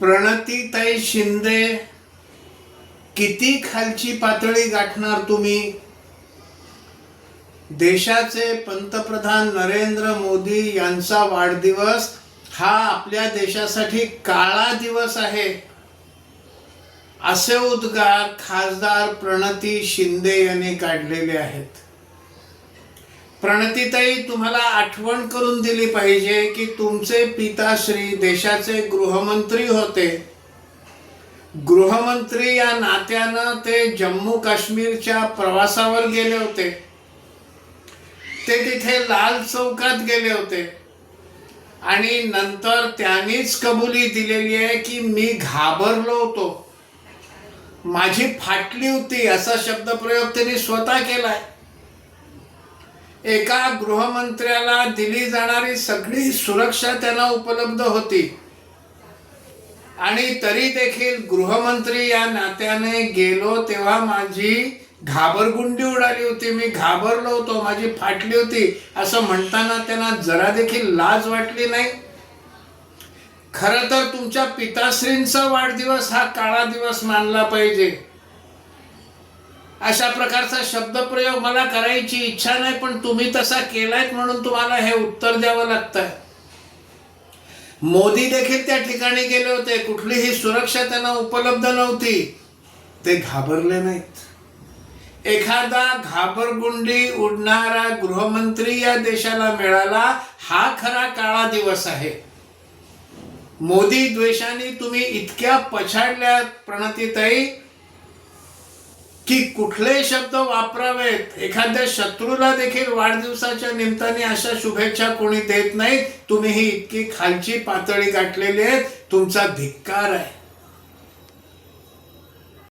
प्रणतीताई शिंदे, किती खालची पातळी गाठणार तुम्ही? देशाचे पंतप्रधान नरेंद्र मोदी यांचा वाढदिवस हा आपल्या देशासाठी काळा दिवस आहे, असे उद्गार खासदार प्रणती शिंदे यांनी काढलेले आहेत. प्रणतीताई, तुम्हाला आठवण करून दिली पाहिजे की तुमचे पिताश्री देशाचे गृहमंत्री होते. गृहमंत्री या नात्यानं ते जम्मू काश्मीरच्या प्रवासावर गेले होते. ते तिथे लाल चौकात गेले होते आणि नंतर त्यांनीच कबुली दिलेली आहे की मी घाबरलो होतो, माझी फाटली होती, असा शब्दप्रयोग त्यांनी स्वतः केलाय. एका गृहमंत्र्याला दिली जाणारी सगळी सुरक्षा त्यांना उपलब्ध होती आणि तरी देखील गृहमंत्री या नात्याने गेलो तेव्हा माझी घाबरगुंडी उडाली होती, मी घाबरलो होतो, माझी फाटली होती, असं म्हणताना त्यांना जरा देखील लाज वाटली नाही. खरं तर तुमच्या पिताश्रींचा वाढदिवस हा काळा दिवस मानला पाहिजे. अशा प्रकारचा शब्दप्रयोग मला करायची इच्छा नाही, पण तुम्ही तसा केलायत म्हणून तुम्हाला हे उत्तर द्यावं लागतंय. मोदी देखील त्या ठिकाणी गेले होते, कुठलीही सुरक्षा त्यांना उपलब्ध नव्हती, ते घाबरले नाहीत. एखादा घाबरगुंडी उडणारा गृहमंत्री या देशाला मिळाला, हा खरा काळा दिवस आहे. मोदी द्वेषाने तुम्ही इतक्या पछाडल्यात प्रणतीताई की कुठले शब्द वापरावेत. एखाद्या शत्रूला देखील वाढदिवसाच्या निमित्ताने अशा शुभेच्छा कोणी देत नाही. तुम्ही ही इतकी खालची पातळी गाठलेली आहे, तुमचा धिक्कार आहे.